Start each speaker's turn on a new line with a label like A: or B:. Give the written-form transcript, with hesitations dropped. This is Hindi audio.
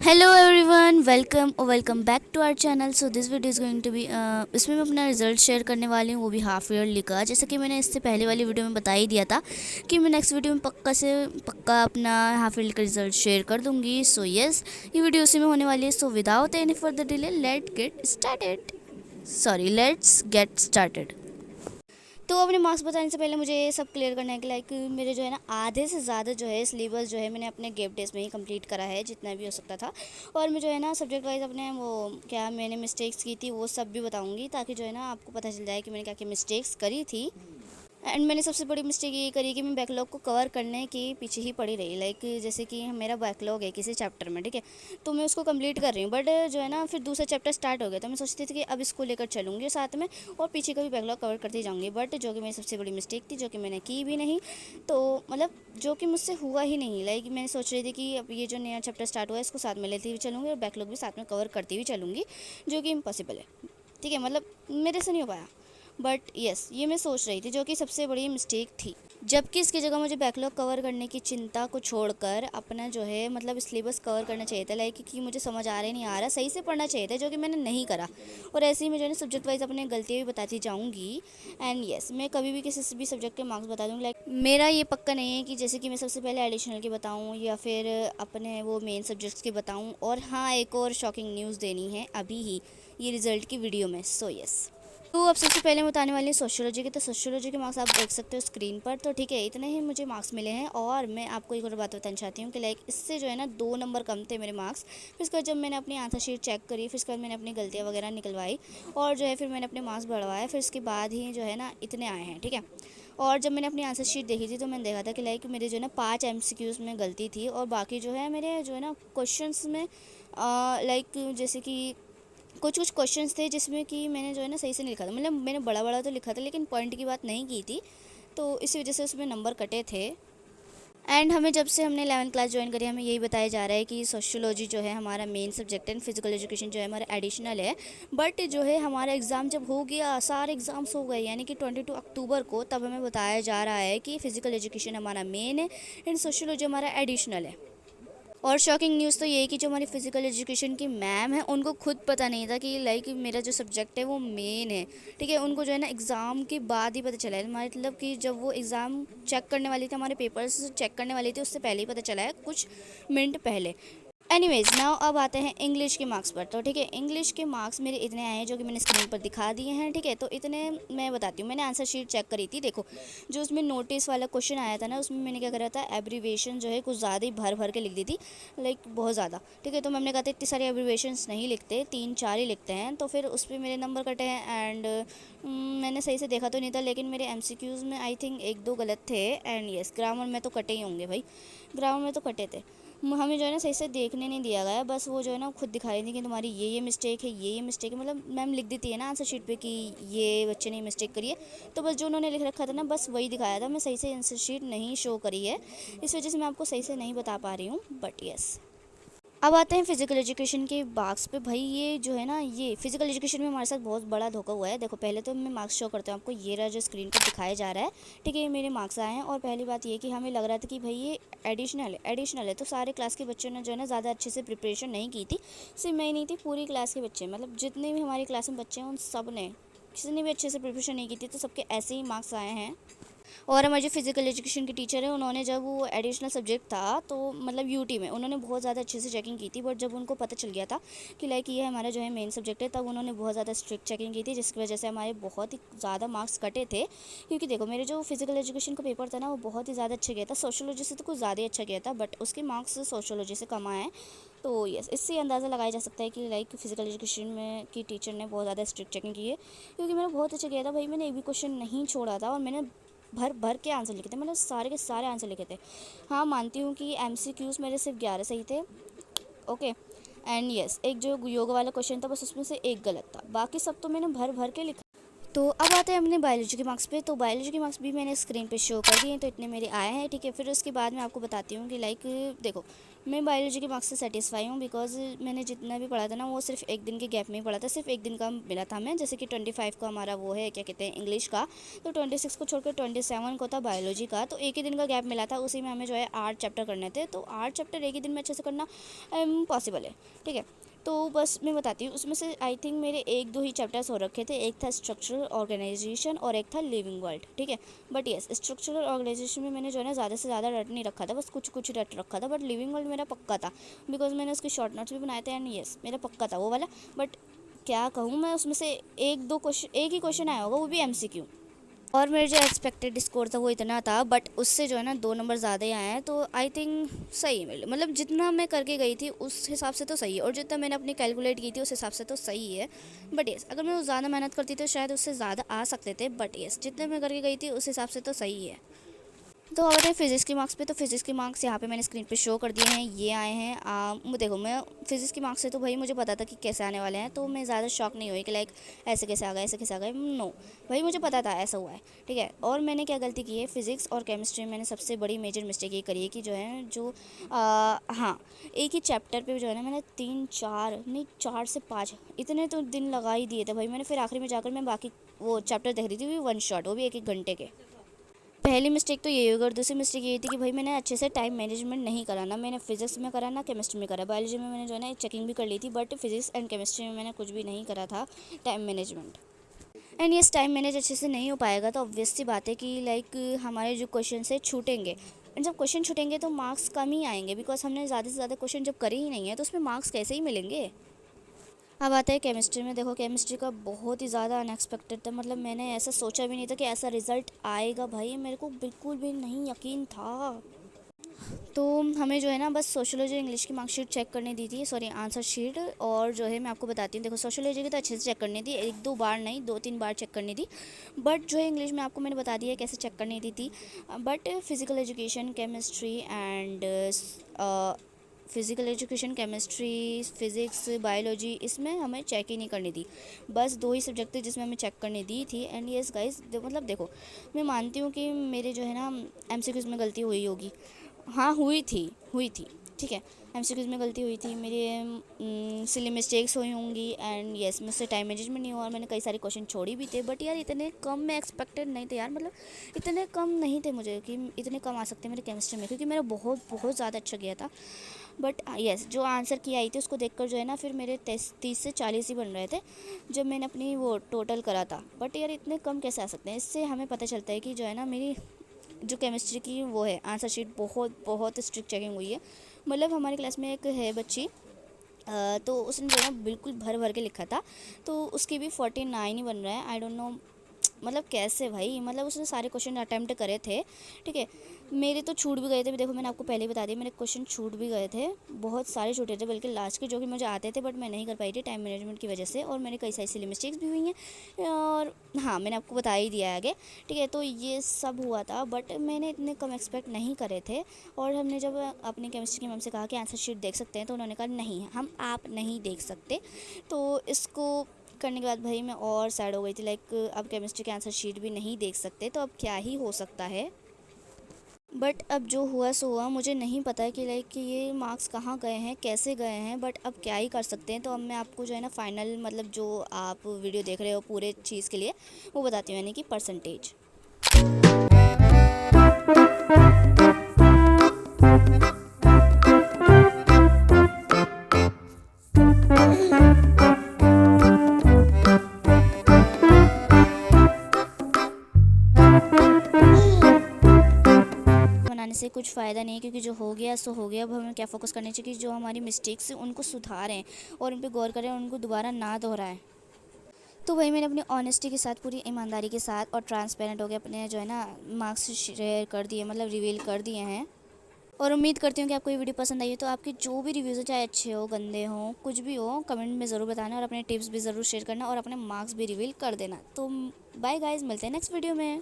A: Hello everyone, welcome back to our channel. So this video is going to be इसमें मैं अपना रिजल्ट शेयर करने वाली हूँ, वो भी हाफ ईयरली का। जैसा कि मैंने इससे पहले वाली वीडियो में बता ही दिया था कि मैं नेक्स्ट वीडियो में पक्का से पक्का अपना हाफ ईयरली का रिजल्ट शेयर कर दूँगी। सो यस, ये वीडियो उसी में होने वाली है। So without any further delay let's get started. तो अपने मार्क्स बताने से पहले मुझे ये सब क्लियर करना है कि लाइक मेरे जो है ना आधे से ज़्यादा जो है सिलेबस जो है मैंने अपने गैप डेज में ही कंप्लीट करा है, जितना भी हो सकता था। और मैं जो है ना सब्जेक्ट वाइज अपने वो क्या मैंने मिस्टेक्स की थी वो सब भी बताऊंगी, ताकि जो है ना आपको पता चल जाए कि मैंने क्या क्या मिस्टेक्स करी थी। एंड मैंने सबसे बड़ी मिस्टेक ये करी कि मैं बैकलॉग को कवर करने के पीछे ही पड़ी रही। लाइक जैसे कि मेरा बैकलॉग है किसी चैप्टर में, ठीक है, तो मैं उसको कंप्लीट कर रही हूँ, बट जो है ना फिर दूसरा चैप्टर स्टार्ट हो गया, तो मैं सोचती थी कि अब इसको लेकर चलूँगी साथ में और पीछे का भी बैकलॉग कवर करती जाऊँगी। बट जो कि मेरी सबसे बड़ी मिस्टेक थी, जो कि मैंने की भी नहीं, तो मतलब जो कि मुझसे हुआ ही नहीं। लाइक मैंने सोच रही थी कि अब ये जो नया चैप्टर स्टार्ट हुआ है इसको साथ में लेती हुई चलूँगी और बैकलॉग भी साथ में कवर करती हुई चलूँगी, जो कि इम्पॉसिबल है। ठीक है, मतलब मेरे से नहीं हो पाया, बट यस ये मैं सोच रही थी, जो कि सबसे बड़ी मिस्टेक थी। जबकि इसकी जगह मुझे बैकलॉग कवर करने की चिंता को छोड़कर अपना जो है मतलब सिलेबस कवर करना चाहिए था। लाइक कि मुझे समझ आ रहा है नहीं आ रहा, सही से पढ़ना चाहिए था, जो कि मैंने नहीं करा। और ऐसे ही मैं जो है ना सब्जेक्ट वाइज अपनी गलतियाँ भी बताती जाऊँगी। एंड यस, मैं कभी भी किसी भी सब्जेक्ट के मार्क्स बता दूँगी। लाइक मेरा ये पक्का नहीं है कि जैसे कि मैं सबसे पहले एडिशनल के बताऊँ या फिर अपने वो मेन सब्जेक्ट्स के बताऊँ। और हाँ, एक और शॉकिंग न्यूज़ देनी है अभी ही ये रिज़ल्ट की वीडियो में। सो यस, तो अब सबसे पहले मैं बताने वाली हूँ सोशियोलॉजी के। तो सोशियोलॉजी के मार्क्स आप देख सकते हो स्क्रीन पर। तो ठीक है, इतने ही मुझे मार्क्स मिले हैं। और मैं आपको एक और बात बताना चाहती हूँ कि लाइक इससे जो है ना 2 नंबर कम थे मेरे मार्क्स। फिर उसके बाद जब मैंने अपनी आंसर शीट चेक करी, फिर उसके बाद मैंने अपनी गलतियाँ वगैरह निकलवाई और जो है फिर मैंने अपने मार्क्स बढ़वाए, फिर उसके बाद ही जो है ना इतने आए हैं। ठीक है, और जब मैंने अपनी आंसर शीट देखी थी तो मैंने देखा था कि लाइक मेरे जो है ना 5 MCQs में गलती थी और बाकी जो है मेरे जो है ना क्वेश्चंस में लाइक जैसे कि कुछ कुछ क्वेश्चंस थे जिसमें कि मैंने जो है ना सही से नहीं लिखा था। मतलब मैंने बड़ा बड़ा तो लिखा था लेकिन पॉइंट की बात नहीं की थी, तो इसी वजह से उसमें नंबर कटे थे। एंड हमें जब से हमने 11th क्लास ज्वाइन करी, हमें यही बताया जा रहा है कि सोशियोलॉजी जो है हमारा मेन सब्जेक्ट है, फिजिकल एजुकेशन जो है हमारा एडिशनल है। बट जो है हमारा एग्ज़ाम जब हो गया, सारे एग्ज़ाम्स हो गए, यानी कि 22 अक्टूबर को, तब हमें बताया जा रहा है कि फिजिकल एजुकेशन हमारा मेन है एंड सोशियोलॉजी हमारा एडिशनल है। और शॉकिंग न्यूज़ तो ये है कि जो हमारी फिजिकल एजुकेशन की मैम है उनको खुद पता नहीं था कि लाइक मेरा जो सब्जेक्ट है वो मेन है। ठीक है, उनको जो है ना एग्ज़ाम के बाद ही पता चला है। मतलब कि जब वो एग्ज़ाम चेक करने वाली थी, हमारे पेपर्स चेक करने वाली थी, उससे पहले ही पता चला है, कुछ मिनट पहले। एनीवेज नाउ अब आते हैं इंग्लिश के मार्क्स पर। तो ठीक है, इंग्लिश के मार्क्स मेरे इतने आए हैं जो कि मैंने स्क्रीन पर दिखा दिए हैं। ठीक है, तो इतने मैं बताती हूँ। मैंने आंसर शीट चेक करी थी, देखो जो उसमें नोटिस वाला क्वेश्चन आया था ना, उसमें मैंने क्या करा था, एब्रीवेशन जो है कुछ ज़्यादा ही भर भर के लिख दी थी, लाइक बहुत ज़्यादा। ठीक है, तो मैंने कहा था इतनी सारी एब्रीवेशंस नहीं लिखते, 3-4 ही लिखते हैं, तो फिर उस पर मेरे नंबर कटे हैं। एंड मैंने सही से देखा तो नहीं था, लेकिन मेरे MCQs में आई थिंक 1-2 गलत थे। एंड यस, ग्रामर में तो कटे ही होंगे भाई, ग्रामर में तो कटे थे। हमें जो है ना सही से देखने नहीं दिया गया, बस वो जो है ना खुद दिखा रही थी कि तुम्हारी ये मिस्टेक है, ये मिस्टेक है। मतलब मैम लिख देती है ना आंसर शीट पे कि ये बच्चे ने मिस्टेक करी है, तो बस जो उन्होंने लिख रखा था ना बस वही दिखाया था। मैं सही से आंसर शीट नहीं शो करी है, इस वजह से मैं आपको सही से नहीं बता पा रही हूँ, बट यस। अब आते हैं फिजिकल एजुकेशन के मार्क्स पे। भाई ये जो है ना, ये फिजिकल एजुकेशन में हमारे साथ बहुत बड़ा धोखा हुआ है। देखो पहले तो मैं मार्क्स शो करता हूँ आपको, ये रहा जो स्क्रीन पर दिखाया जा रहा है। ठीक है, ये मेरे मार्क्स आए हैं। और पहली बात ये कि हमें लग रहा था कि भाई ये एडिशनल है, तो सारे क्लास के बच्चों ने जो है ना ज़्यादा अच्छे से प्रिपरेशन नहीं की थी। सिर्फ मैं ही नहीं थी, पूरी क्लास के बच्चे, मतलब जितने भी हमारी क्लास में बच्चे हैं उन सब ने, किसी ने भी अच्छे से प्रिपरेशन नहीं की थी, तो सबके ऐसे ही मार्क्स आए हैं। और हमारे जो फिजिकल एजुकेशन की टीचर है, उन्होंने जब वो एडिशनल सब्जेक्ट था तो मतलब यूटी में उन्होंने बहुत ज़्यादा अच्छे से चेकिंग की थी। बट जब उनको पता चल गया था कि लाइक ये हमारा जो है मेन सब्जेक्ट है, तब उन्होंने बहुत ज़्यादा स्ट्रिक्ट चेकिंग की थी, जिसकी वजह से हमारे बहुत ही ज़्यादा मार्क्स कटे थे। क्योंकि देखो मेरे जो फिजिकल एजुकेशन का पेपर था ना, वो बहुत ही ज़्यादा अच्छा गया था, सोशियोलॉजी से तो कुछ ज़्यादा ही अच्छा गया था, बट उसके मार्क्स सोशियोलॉजी से कम आए हैं। तो यस, इससे अंदाज़ा लगाया जा सकता है कि लाइक फिजिकल एजुकेशन में की टीचर ने बहुत ज़्यादा स्ट्रिक्ट चेकिंग की है। क्योंकि मेरा बहुत अच्छा गया था भाई, मैंने एक भी क्वेश्चन नहीं छोड़ा था और मैंने भर भर के आंसर लिखे थे, मतलब सारे के सारे आंसर लिखे थे। हाँ, मानती हूँ कि MCQs मेरे सिर्फ 11 सही थे। ओके, एंड यस एक जो योगा वाला क्वेश्चन था बस उसमें से एक गलत था, बाकी सब तो मैंने भर भर के लिखा। तो अब आते हैं अपने बायोलॉजी के मार्क्स पे। तो बायोलॉजी के मार्क्स भी मैंने स्क्रीन पे शो कर दिए हैं, तो इतने मेरे आए हैं। ठीक है, फिर उसके बाद मैं आपको बताती हूँ कि लाइक देखो मैं बायोलॉजी के मार्क्स से सेटिस्फाई हूँ, बिकॉज मैंने जितना भी पढ़ा था ना वो सिर्फ एक दिन के गैप में ही पढ़ा था, सिर्फ एक दिन का मिला था हमें। जैसे कि 25 का हमारा वो है क्या कहते हैं इंग्लिश का, तो 26 को छोड़कर 27 को था बायोलॉजी का, तो एक ही दिन का गैप मिला था। उसी में हमें जो है 8 चैप्टर करने थे, तो 8 चैप्टर एक ही दिन में अच्छे से करना पॉसिबल है, ठीक है। तो बस मैं बताती हूँ, उसमें से आई थिंक मेरे एक दो ही चैप्टर्स हो रखे थे, एक था स्ट्रक्चरल ऑर्गेनाइजेशन और एक था लिविंग वर्ल्ड, ठीक है। बट येस, स्ट्रक्चरल ऑर्गेनाइजेशन में मैंने जो है ना ज़्यादा से ज़्यादा रट नहीं रखा था, बस कुछ कुछ रट रखा था। बट लिविंग वर्ल्ड मेरा पक्का था, बिकॉज मैंने उसके शॉर्ट नोट्स भी बनाए थे, एंड येस मेरा पक्का था वो वाला। बट क्या कहूँ मैं, उसमें से एक दो क्वेश्चन, एक ही क्वेश्चन आया होगा, वो भी MCQ। और मेरा जो एक्सपेक्टेड स्कोर था वो इतना था, बट उससे जो है ना 2 नंबर ज़्यादा ही आए हैं, तो आई थिंक सही है मेरे लिए। मतलब जितना मैं करके गई थी उस हिसाब से तो सही है, और जितना मैंने अपनी कैलकुलेट की थी उस हिसाब से तो सही है। बट येस, अगर मैं ज़्यादा मेहनत करती तो शायद उससे ज़्यादा आ सकते थे, बट येस जितने मैं करके गई थी उस हिसाब से तो सही है। तो अब आते हैं फिज़िक्स के मार्क्स पे। तो फिज़िक्स के मार्क्स यहाँ पे मैंने स्क्रीन पे शो कर दिए हैं, ये आए हैं। देखो, मैं फिज़िक्स के मार्क्स से तो भाई मुझे पता था कि कैसे आने वाले हैं, तो मैं ज़्यादा शॉक नहीं हुई कि लाइक ऐसे कैसे आ गए, ऐसे कैसे आ गए। नो भाई, मुझे पता था ऐसा हुआ है, ठीक है। और मैंने क्या गलती की है, फिज़िक्स और केमिस्ट्री में मैंने सबसे बड़ी मेजर मिस्टेक ये करी है कि जो है हाँ, एक ही चैप्टर पर जो है ना मैंने 3-4 नहीं 4 से 5 इतने तो दिन लगा ही दिए थे भाई मैंने। फिर आखिरी में जाकर मैं बाकी वो चैप्टर देख रही थी, वो 1 शॉट, वो भी 1-1 घंटे के। पहली मिस्टेक तो यही होगी, और दूसरी मिस्टेक ये थी कि भाई मैंने अच्छे से टाइम मैनेजमेंट नहीं करा, ना मैंने फिजिक्स में करा ना केमिस्ट्री में करा। बायोलॉजी में मैंने जो है ना चेकिंग भी कर ली थी, बट फिजिक्स एंड केमिस्ट्री में मैंने कुछ भी नहीं करा था टाइम मैनेजमेंट। एंड ये टाइम मैनेज अच्छे से नहीं हो पाएगा तो ऑब्वियस सी बात है कि लाइक हमारे जो क्वेश्चन है छूटेंगे, एंड जब क्वेश्चन छूटेंगे तो मार्क्स कम ही आएंगे, बिकॉज हमने ज़्यादा से ज़्यादा क्वेश्चन जब करे ही नहीं है तो उसमें मार्क्स कैसे ही मिलेंगे। अब आता है केमिस्ट्री में। देखो, केमिस्ट्री का बहुत ही ज़्यादा अनएक्सपेक्टेड था, मतलब मैंने ऐसा सोचा भी नहीं था कि ऐसा रिज़ल्ट आएगा भाई, मेरे को बिल्कुल भी नहीं यकीन था। तो हमें जो है ना बस सोशियोलॉजी इंग्लिश की मार्कशीट चेक करने दी थी, सॉरी आंसर शीट। और जो है मैं आपको बताती हूँ, देखो सोशियोलॉजी की तो अच्छे से चेक करनी थी, 1-2 बार नहीं 2-3 बार चेक करनी थी। बट जो है इंग्लिश में आपको मैंने बता दिया है कैसे चेक करनी थी। But physical education, chemistry and physical education, chemistry, physics, biology, इसमें हमें चेक ही नहीं करनी थी। बस 2 ही सब्जेक्ट थे जिसमें हमें चेक करनी दी थी। एंड येस गाइस, मतलब देखो, मैं मानती हूँ कि मेरे जो है ना MCQs में गलती हुई होगी। हाँ, हुई थी, ठीक है। MCQs में गलती हुई थी मेरे, सिली मिस्टेक्स हुई होंगी, एंड येस मुझसे टाइम मैनेजमेंट नहीं हुआ, और मैंने कई सारे क्वेश्चन छोड़ी भी थे। बट यार इतने कम मैं एक्सपेक्टेड नहीं थे यार, मतलब इतने कम नहीं थे मुझे कि इतने कम आ सकते मेरे केमिस्ट्री में, क्योंकि मेरा बहुत बहुत ज़्यादा अच्छा गया था। बट येस, जो आंसर की आई थी उसको देखकर जो है ना फिर मेरे 30 से 40 ही बन रहे थे जब मैंने अपनी वो टोटल करा था। बट यार इतने कम कैसे आ सकते हैं, इससे हमें पता चलता है कि जो है ना मेरी जो केमिस्ट्री की वो है आंसर शीट बहुत बहुत स्ट्रिक्ट चेकिंग हुई है। मतलब हमारी क्लास में एक है बच्ची, तो उसने जो है ना बिल्कुल भर भर के लिखा था, तो उसकी भी 49 ही बन रहा है। आई डोंट नो मतलब कैसे भाई, मतलब उसने सारे क्वेश्चन अटैम्प्ट करे थे, ठीक है। मेरे तो छूट भी गए थे, देखो मैंने आपको पहले ही बता दिया, मेरे क्वेश्चन छूट भी गए थे, बहुत सारे छूटे थे बल्कि लास्ट के, जो कि मुझे आते थे बट मैं नहीं कर पाई थी टाइम मैनेजमेंट की वजह से, और मेरे कई सारी सिली मिस्टेक्स भी हुई हैं। और हाँ, मैंने आपको बता ही दिया है आगे, ठीक है। तो ये सब हुआ था, बट मैंने इतने कम एक्सपेक्ट नहीं करे थे। और हमने जब अपनी केमिस्ट्री की मैम से कहा कि आंसर शीट देख सकते हैं, तो उन्होंने कहा नहीं, हम आप नहीं देख सकते। तो इसको करने के बाद भाई मैं और सैड हो गई थी, लाइक अब केमिस्ट्री के आंसर शीट भी नहीं देख सकते, तो अब क्या ही हो सकता है। बट अब जो हुआ सो हुआ, मुझे नहीं पता है कि लाइक कि ये मार्क्स कहाँ गए हैं, कैसे गए हैं, बट अब क्या ही कर सकते हैं। तो अब मैं आपको जो है ना फाइनल, मतलब जो आप वीडियो देख रहे हो पूरे चीज़ के लिए, वो बताती हूँ, यानी कि परसेंटेज। बनाने से कुछ फ़ायदा नहीं है, क्योंकि जो हो गया सो हो गया। अब हमें क्या फोकस करना चाहिए कि जो हमारी मिस्टेक्स हैं उनको सुधारें और उन पे गौर करें और उनको दोबारा ना दोहराएं। तो वही मैंने अपनी ऑनेस्टी के साथ, पूरी ईमानदारी के साथ और ट्रांसपेरेंट हो गया अपने जो है ना मार्क्स शेयर कर दिए, मतलब रिवील कर दिए हैं। और उम्मीद करती हूँ कि आपको ये वीडियो पसंद आई है। तो आपके जो भी रिव्यूज़ हो, चाहे अच्छे हो गंदे हो कुछ भी हो, कमेंट में ज़रूर बताना, और अपने टिप्स भी ज़रूर शेयर करना, और अपने मार्क्स भी रिवील कर देना। तो बाय गाइज़, मिलते हैं नेक्स्ट वीडियो में।